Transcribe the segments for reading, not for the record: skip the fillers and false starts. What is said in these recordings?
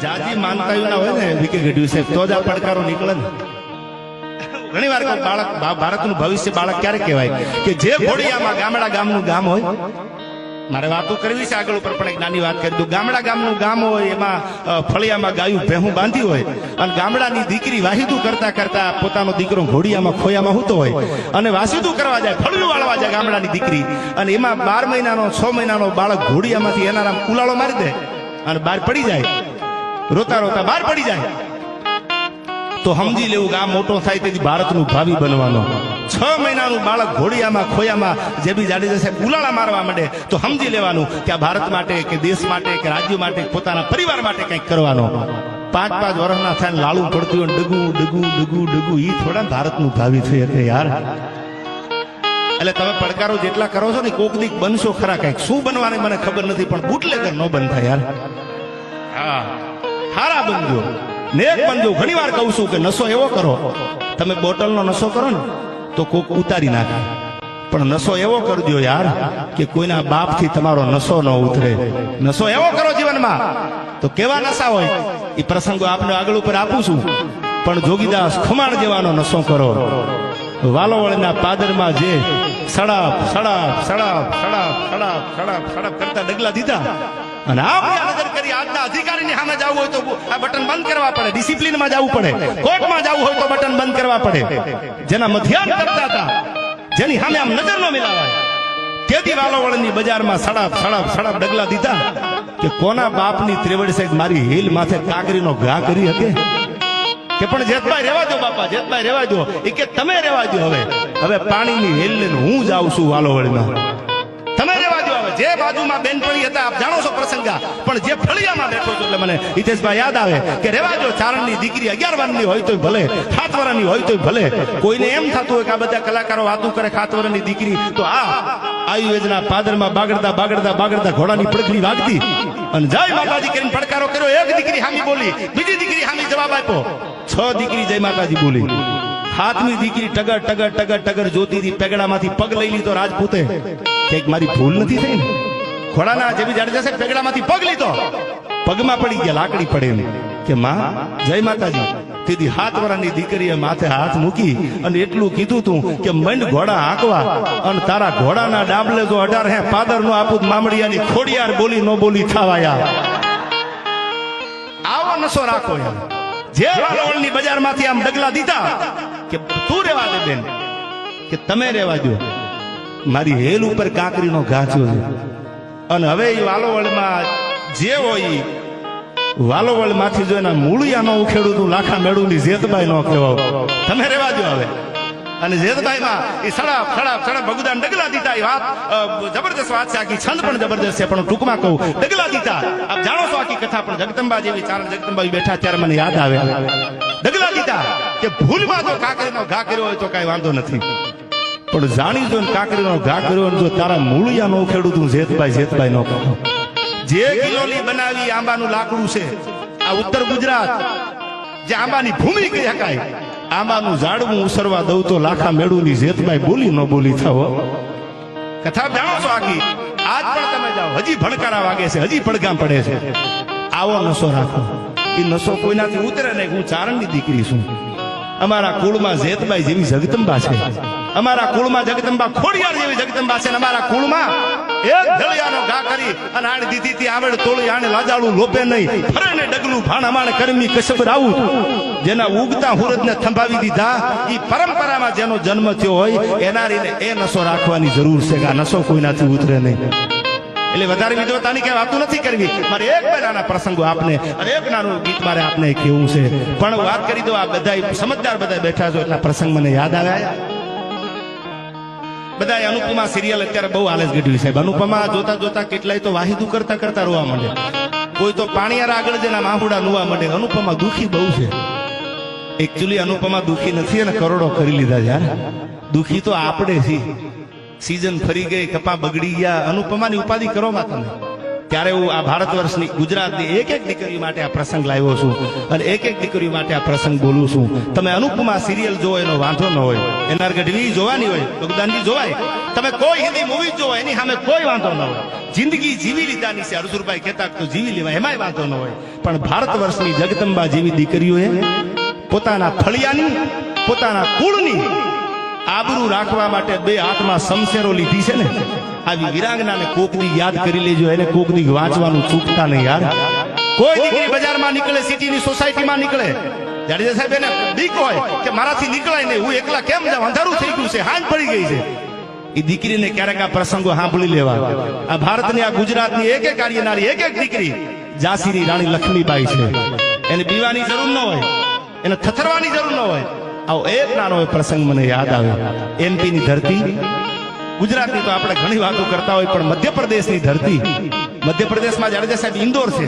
જાજી માનતા હોય ને વિકે ગઢવી સાહેબ તો જ આ પડકારો નીકળે ને. ઘણી વાર બાળક ભારતનું ભવિષ્ય બાળક ક્યારે કહેવાય કે જે ઘોડિયામાં ગામડા ગામનું ગામ હોય. મારે વાતો કરવી છે આગળ ઉપર પણ એક નાની વાત કરી દઉં. ગામડા ગામનું ગામ હોય એમાં ફળિયામાં ગાયું ભેહું બાંધી હોય અને ગામડાની દીકરી વાહિદું કરતા કરતા પોતાનો દીકરો ઘોડિયામાં ખોયામાં હૂતો હોય અને વાસીદું કરવા જાય, ફળિયું વાળવા જાય ગામડાની દીકરી, અને એમાં 12 મહિનાનો 6 મહિનાનો બાળક ઘોડિયામાંથી એના ઉલાળો મારી દે અને બહાર પડી જાય, રોતા રોતા બહાર પડી જાય, તો સમજી લેવું કે આ મોટો થાય તેથી ભારતનું ભાવિ બનવાનો. 6 મહિનાનું બાળક ઘોડિયામાં ખોયામાં જે બી જાડી જશે ઉલાળા મારવા માંડે તો સમજી લેવાનું કે આ ભારત માટે કે દેશ માટે કે રાજ્ય માટે પોતાના પરિવાર માટે કંઈક કરવાનો. 5-5 વર્ષના થાય લાડુ પડતું હોય ડગું ડગું ડગું ડગું, એ થોડા ભારતનું ભાવિ થઈ શકે યાર. એટલે તમે પડકારો જેટલા કરો છો ને કોક દીક બનશો ખરા. કંઈક શું બનવાની મને ખબર નથી, પણ બુટલેગર ન બનતા યાર. હા, હારા બનજો, નેક બનજો. ઘણી વાર કહું છું કે નશો એવો કરો, તમે બોટલનો નશો કરો ને તો કોક ઉતારી નાખે, પણ નશો એવો કરજો યાર કે કોઈના બાપથી તમારો નશો ન ઉતરે. નશો એવો કરો જીવનમાં તો કેવા નશા હોય એ પ્રસંગો આપને આગળ ઉપર આપું છું, પણ જોગીદાસ ખમાણ જેવાનો નશો કરો. વાલોવળના પાદરમાં જે સડાપ સડાપ સડાપ સડાપ સડાપ સડાપ સડાપ કરતા ડગલા દીધા અને આપણે નજર કરી આજના અધિકારીની સામે જવું હોય તો આ બટન બંધ કરવા પડે, ડિસિપ્લિનમાં જવું પડે, કોર્ટમાં જવું હોય તો બટન બંધ કરવા પડે. જેના મધ્યાન કરતા હતા, જેની સામે આમ નજર ન મિલાવાય, તેથી વાલોવળની બજારમાં સડાપ સડાપ સડાપ ડગલા દીધા કે કોના બાપની ત્રેવડ સાહેબ મારી હીલ માથે કાંકરીનો ઘા કરી શકે કે પણ જેતભાઈ રહેવા દો બાપા, જેતભાઈ રહેવા દો. એ કે તમે રહેવા દો, હવે પાણીની હેલ લઈને હું જાઉં છું વાલોવળમાં, તમે રહેવા દો. હવે જે બાજુમાં બેનપણી હતા આપ જાણો છો પ્રસંગા, પણ જે ફળિયામાં બેઠો છો એટલે મને હિતેશભાઈ યાદ આવે કે રહેવા દો. ચારણની દીકરી 11 વર્ષની હોય તોય ભલે, 7 વર્ષની હોય તોય ભલે. કોઈને એમ થતું હોય કે આ બધા કલાકારો વાતું કરે 7 વર્ષની દીકરી, તો આયુર્વેદના પાદરમાં બાગડતા બાગડતા બાગડતા ઘોડાની પડખડી વાગતી અને જય માતાજી કરીને પડકારો કર્યો. એક દીકરી હામી બોલી, બીજી દીકરી હામી જવાબ આપ્યો, 6 દીકરી જય માતાજી બોલી. 7મી દીકરી ટગર ટગર ટગર ટગર જોતી હતી, પેગડામાંથી પગ લઈ લીધો રાજપૂતે કે મારી ભૂલ નથી થઈ ને. ઘોડાના જેવી જાડે જશે પેગડામાંથી પગ લીધો, પગમાં પડી ગયા, લાકડી પડે એમ કે માં જય માતાજી. તેથી 7 વર્ષની દીકરીએ માથે હાથ મૂકી અને એટલું કીધું તું કે મંડ ઘોડા હાંકવા અને તારા ઘોડાના ડાબલે જો 18 હે પાદર નો આપું મામડિયાની ખોડિયાર બોલી નો બોલી થાવાયા. આવો નશો રાખો યાર. જે વાલોવળની બજારમાંથી આમ ડગલા દીધા કે તું રહેવા દે બેન, કે તમે રહેવા દો, મારી હેલ ઉપર કાંકરીનો ઘા થયો છે. અને હવે એ વાલોવળમાં જે હોય વાલોવળમાંથી જો એના મૂળિયા નો ઉખેડું તું લાખા મેળુની જેતબાઈ નો કહેવાવ, તમે રહેવા દો હવે. અને જેતબાઈમાં એ સડાપ સડાપ સડાપ ભગુદાન ડગલા દીધા. એ વાત જબરદસ્ત વાત છે, આખી છંદ પણ જબરદસ્ત છે, પણ ટૂંકમાં કહું ડગલા દીધા. આપ જાણો છો આખી કથા, પણ જગદંબા જેવી ચારણ જગદંબા બેઠા ત્યારે મને યાદ આવે ડગલા દીધા કે ભૂલમાં જો કાંકરીનો ઘા કર્યો હોય તો કઈ વાંધો નથી, પણ જાણી જો કાંકરીનો ઘા કર્યો જો તારા મૂળિયા નો ઉખેડું તું જેતબાઈ જેતબાઈ નો કહો. જે ગિલોલી બનાવી આંબાનું લાકડું છે, આ ઉત્તર ગુજરાત જે આંબાની ભૂમિ કહી શકાય, આંબાનું ઝાડવું ઉસરવા દઉં તો લાખા મેળુની જેતબાઈ બોલી ન બોલી થાવ. કથા જાણો છો આખી. આજ પણ તમે જાઓ, હજી ભણકારા વાગે છે, હજી પડઘા પડે છે. આવો નશો રાખો, એ નશો કોઈનાથી ઉતરે નહીં. હું ચારણની દીકરી છું, અમારા કુળમાં જેતબાઈ જેવી જગદંબા છે, અમારા કુળમાં જગદંબા ખોડિયાર જેવી જગદંબા છે. અમારા કુળમાં એક ધળિયાનો ઘા કરી અને આને દીધી થી આવડ તોળી આને લાજાળું લોપે નહીં, ફરે ને ડગલું ભાણ અમાણે કરમી કશબ રાવું. જેના ઉગતા હુરદને થંભાવી દીધા, એ પરંપરામાં જેનો જન્મ થયો હોય એના રીને એ નશો રાખવાની જરૂર છે કે આ નશો કોઈનાથી ઉતરે નહીં. એટલે વધારે વિદ્વતાની કઈ વાતો નથી કરવી. મારે એક બે નાના પ્રસંગો આપને અને એક નાનું ગીત મારે આપને કેવું છે, પણ વાત કરી દો. આ બધા સમજદાર બધા બેઠા છો એટલા પ્રસંગ મને યાદ આવ્યા. બધા અનુપમા સિરિયલ અત્યારે બહુ હાલે ગઢવી સાહેબ. અનુપમા જોતા જોતા કેટલાય તો વાહિદું કરતા કરતા રોવા માંડે, કોઈ તો પાણીયાર આગળ જઈને માહુડા નુવા માંડે. અનુપમા દુખી બહુ છે. એકચ્યુઅલી અનુપમા દુખી નથી અને કરોડો કરી લીધા યાર. દુખી તો આપણે છીએ. સીઝન ફરી ગઈ, કપા બગડી ગયા. અનુપમાની ઉપાધિ કરો માં તમે. ત્યારે હું આ ભારત વર્ષની ગુજરાતની એક એક દીકરી માટે આ પ્રસંગ લાવ્યો છું અને એક એક દીકરી માટે આ પ્રસંગ બોલું છું. તમે અનુપમા સિરિયલ જોવો એનો વાંધો ન હોય, એના ગઢવી જોવાની હોય, યોગદાનજી જોવાય. તમે કોઈ હિન્દી મૂવી જોવો એની સામે કોઈ વાંધો ન હોય. જિંદગી જીવી લીધાની છે, અરસુરભાઈ કહેતા તો જીવી લેવાય, એમાંય વાંધો ન હોય. પણ ભારત વર્ષની જગદંબા જેવી દીકરીઓએ પોતાના ફળિયાની, પોતાના કુળની આબરૂ રાખવા માટે બે હાથમાં શમશેરો લીધી છે ને. આવી વિરાંગનાને કોકની યાદ કરી લેજો, એને કોકની વાંચવાનું ચૂકતા નહીં યાર. કોઈ દીકરી બજારમાં નીકળે, સિટીની સોસાયટીમાં નીકળે, જાડેજા સાહેબ એને બીક હોય કે મારાથી નીકળાય નહીં, હું એકલા કેમ જાઉં, અંધારું થઈ ગયું છે, હાંજ પડી ગઈ છે. એ દીકરીને ક્યારેક આ પ્રસંગો સાંભળી લેવા. આ ભારતની, આ ગુજરાતની એક એક આર્યનારી, એક એક દીકરી ઝાંસીની રાણી લક્ષ્મીબાઈ છે. એને બીવાની જરૂર ન હોય, એને થથરવાની જરૂર ન હોય. આવો એક નાનો પ્રસંગ મને યાદ આવે. એમપી ની ધરતી, ગુજરાતની તો આપણે ઘણી વાતો કરતા હોય, પણ મધ્યપ્રદેશની ધરતી, મધ્યપ્રદેશમાં જાડેજા સાહેબ ઇન્દોર છે.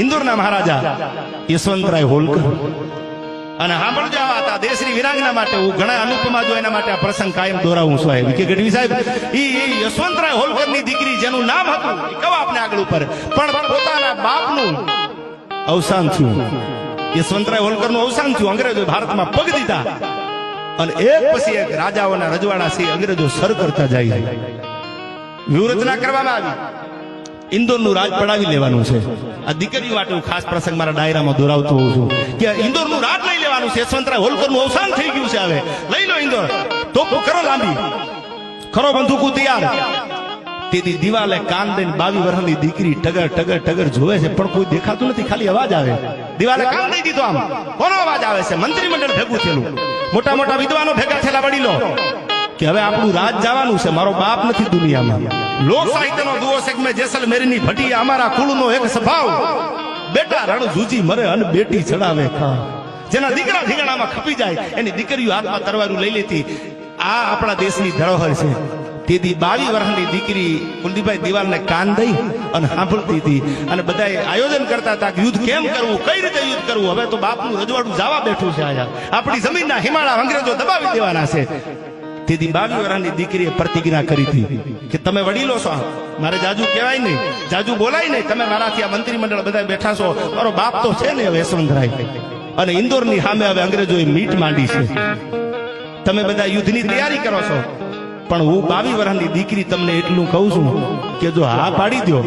ઇન્દોરના મહારાજા યશવંતરાય હોલકર. અને સાંભળજો, આવા હતા દેશની વિરાંગના માટે હું ઘણા અનુપમા જો એના માટે આ પ્રસંગ કાયમ દોરાવું છું. વિકે ગઢવી સાહેબ ઈ યશવંતરાય હોલકરની દીકરી જેનું નામ હતું એ કહો આપને આગળ ઉપર, પણ પોતાના બાપનું અવસાન થયું. યશવંતરાય હોલકરનું અવસાન થયું. અંગ્રેજો ભારતમાં પગ દીધા અને એક પછી એક રાજાઓના રજવાડા છે અંગ્રેજો સર કરતા જાય. વ્યૂહરચના કરવામાં આવી, ઇન્દોરનું રાજ પડાવી લેવાનું છે. આ દીકરીઓ માટે હું ખાસ પ્રસંગ મારા ડાયરામાં દોરાવતો હોઉં છું કે ઇન્દોરનું રાજ લઈ લેવાનું છે. યશવંતરાય હોલકરનું અવસાન થઈ ગયું છે, હવે લઈ લો ઇન્દોર. તો કરો લાંબી, ખરો બંદૂકો તૈયાર. તેથી દિવાલે કાન દઈને 22 વર્ષની દીકરી ટગર ટગર ટગર જોવે છે, પણ કોઈ દેખાતું નથી, ખાલી અવાજ આવે. દિવાલે કાન દઈ દીધો. આમ કોનો અવાજ આવે છે? મંત્રીમંડળ ભેગું થયેલું, મોટા મોટા વિદ્વાનો ભેગા થયેલા વડીલો, કે હવે આપણું રાજ જવાનું છે, મારો બાપ નથી દુનિયામાં. લોક સાહિત્યનો દુઓ છે મેં જેસલમેરની ભટીયા, અમારા કુળનો એક સ્વભાવ, બેટા રણ જૂજી મરે અને બેટી ચડાવે ખા. જેના દીકરા ઢીંગણામાં ખપી જાય એની દીકરીઓ હાથમાં તરવારું લઈ લેતી. આ આપણા દેશની ધરોહર છે. તેથી 22 વર્ષની દીકરી કુલદીપભાઈ દિવાલને કાન દઈ અને સાંભળતી હતી. અને બધા આયોજન કરતા હતા કે યુદ્ધ કેમ કરવું, કઈ રીતે યુદ્ધ કરવું. હવે તો બાપનું રજવાડું જવા બેઠું છે, આયા આપણી જમીનના હિમાળા અંગ્રેજો દબાવી દેવાના છે. તેથી 22 વર્ષની દીકરીએ પ્રતિજ્ઞા કરી હતી કે તમે વડીલો છો, મારે જાજુ કહેવાય નહીં, જાજુ બોલાય નહીં, તમે મારાથી આ મંત્રીમંડળ બધા બેઠા છો, મારો બાપ તો છે ને હવે યશવંતરાય. અને ઇન્દોરની સામે હવે અંગ્રેજોએ મીટ માંડી છે. તમે બધા યુદ્ધની તૈયારી કરો છો, પણ હું 22 વર્ષની દીકરી તમને એટલું કહું છું કે જો હા પાડી દો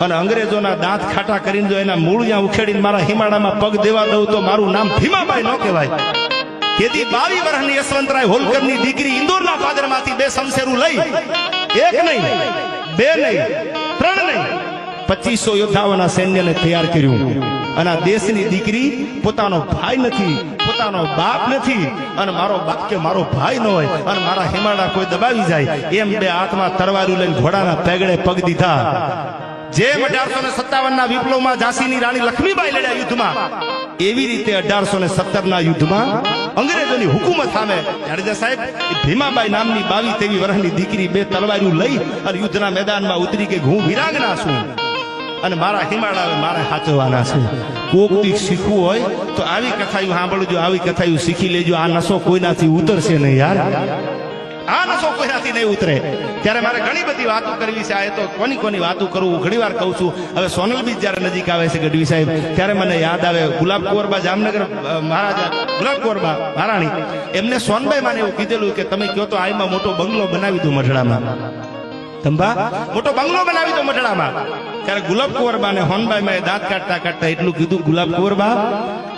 અને અંગ્રેજોના દાંત ખાટા કરીને જો એના મૂળિયા ઉખેડીને મારા હિમાળામાં પગ દેવા દઉં તો મારું નામ ભીમાબાઈ ન કહેવાય. તેથી 22 વર્ષની યશવંતરાય હોલકરની દીકરી ઇન્દોરના પાદરમાંથી 2 શમશેરું લઈ, એક નહીં, 2 નહીં, 3 નહીં, 2500 યોદ્ધાઓના સૈન્યને તૈયાર કર્યું. અને આ દેશની દીકરી પોતાનો ભાઈ નથી, પોતાનો બાપ નથી, અને મારો બાપ કે મારો ભાઈ ન હોય અને મારા હિમાળા કોઈ દબાવી જાય એમ 2 હાથમાં તરવારું લઈને ઘોડાના પેગડે પગ દીધા. જેમ 1857 ના વિપ્લવમાં ઝાંસીની રાણી લક્ષ્મીબાઈ લડ્યા યુદ્ધમાં, એવી રીતે 1817 ના યુદ્ધમાં અંગ્રેજોની હુકુમત સામે જાડેજા સાહેબ ભીમાબાઈ નામની 22-23 વર્ષની દીકરી 2 તલવારું લઈ અને યુદ્ધના મેદાનમાં ઉતરી કે હું વિરાંગના છું અને મારા હિમાળા મારે સાચવવાના છે. કોક દી શીખવું હોય તો આવી કથાયું સાંભળજો, આવી કથાયું શીખી લેજો. આ નશો કોઈનાથી ઉતરશે નહીં યાર, આ નશો કોઈનાથી નહીં ઉતરે. ત્યારે મારે ઘણી બધી વાતો કરવી છે. આ તો કોની વાતો કરું, ઘણી વાર કહું છું. હવે સોનલ બીજ જયારે નજીક આવે છે ગઢવી સાહેબ, ત્યારે મને યાદ આવે ગુલાબ કુંવરબા જામનગર મહારાજા ગુલાબ કુંવરબા મહારાણી, એમને સોનબાઈ માને એવું કીધેલું કે તમે કહો તો આમાં મોટો બંગલો બનાવી દો મઢડામાં, તંબા મોટો બંગલો બનાવી દો મઢડામાં. ત્યારે ગુલાબ કુંવરબા ને હોનબાઈ માં દાંત કાઢતા કાઢતા એટલું કીધું, ગુલાબ કુંવરબા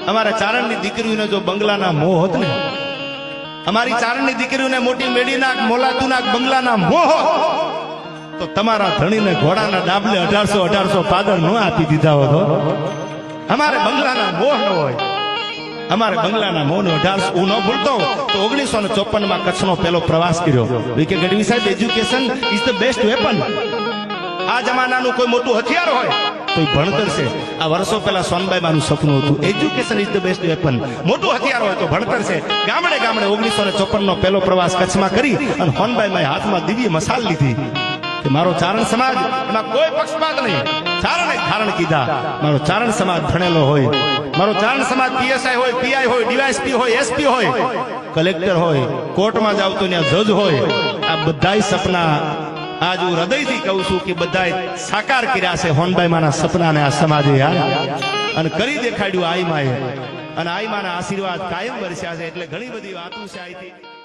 અમારા ચારણની દીકરીઓને જો બંગલાના મોહ હોત ને, અમારી ચારણની દીકરીઓને મોટી મેડીના મોલાતુના બંગલાના મોહ તો તમારા ધણીને ઘોડાના ડાબલે 1800 પાદર ન આપી દીધા હોત. અમારે બંગલાના મોહ ન હોય, અમારે બંગલાના મોહ નો 1800 હું ન ભૂલતો તો 1954 માં કચ્છનો પહેલો પ્રવાસ કર્યો. વિકે ગઢવી સાહેબ, education is the best weapon. આ જમાનાનું કોઈ મોટું હથિયાર હોય તો ભણતર છે. આ વર્ષો પહેલા સોનબાઈ માનું સપનું હતું, education is the best weapon. મોટું હથિયાર હોય તો ભણતર છે. ગામડે ગામડે 1954 નો પહેલો પ્રવાસ કચ્છમાં કરી અને હોનબાઈ માં હાથમાં દિવ્ય મસાલ લીધી કે મારો ચારણ સમાજ, એમાં કોઈ પક્ષપાત નહીં, ચારણ ધારણ કીધા. મારો ચારણ સમાજ ભણેલો હોય, મારો ચારણ સમાજ પીએસઆઈ હોય, પીઆઈ હોય, ડીવાયએસપી હોય, એસપી હોય, કલેક્ટર હોય, કોર્ટમાં જાવ તો ત્યાં જજ હોય. આ બધાય સપના આજ હું હૃદયથી કહું છું કે બધાએ સાકાર કર્યા છે હોનભાઈ માના સપનાને આ સમાજે યાર અને કરી દેખાડ્યું આઈમાએ અને આઈમાના આશીર્વાદ કાયમ વરસ્યા છે એટલે ઘણી બધી વાતો છે અહીંથી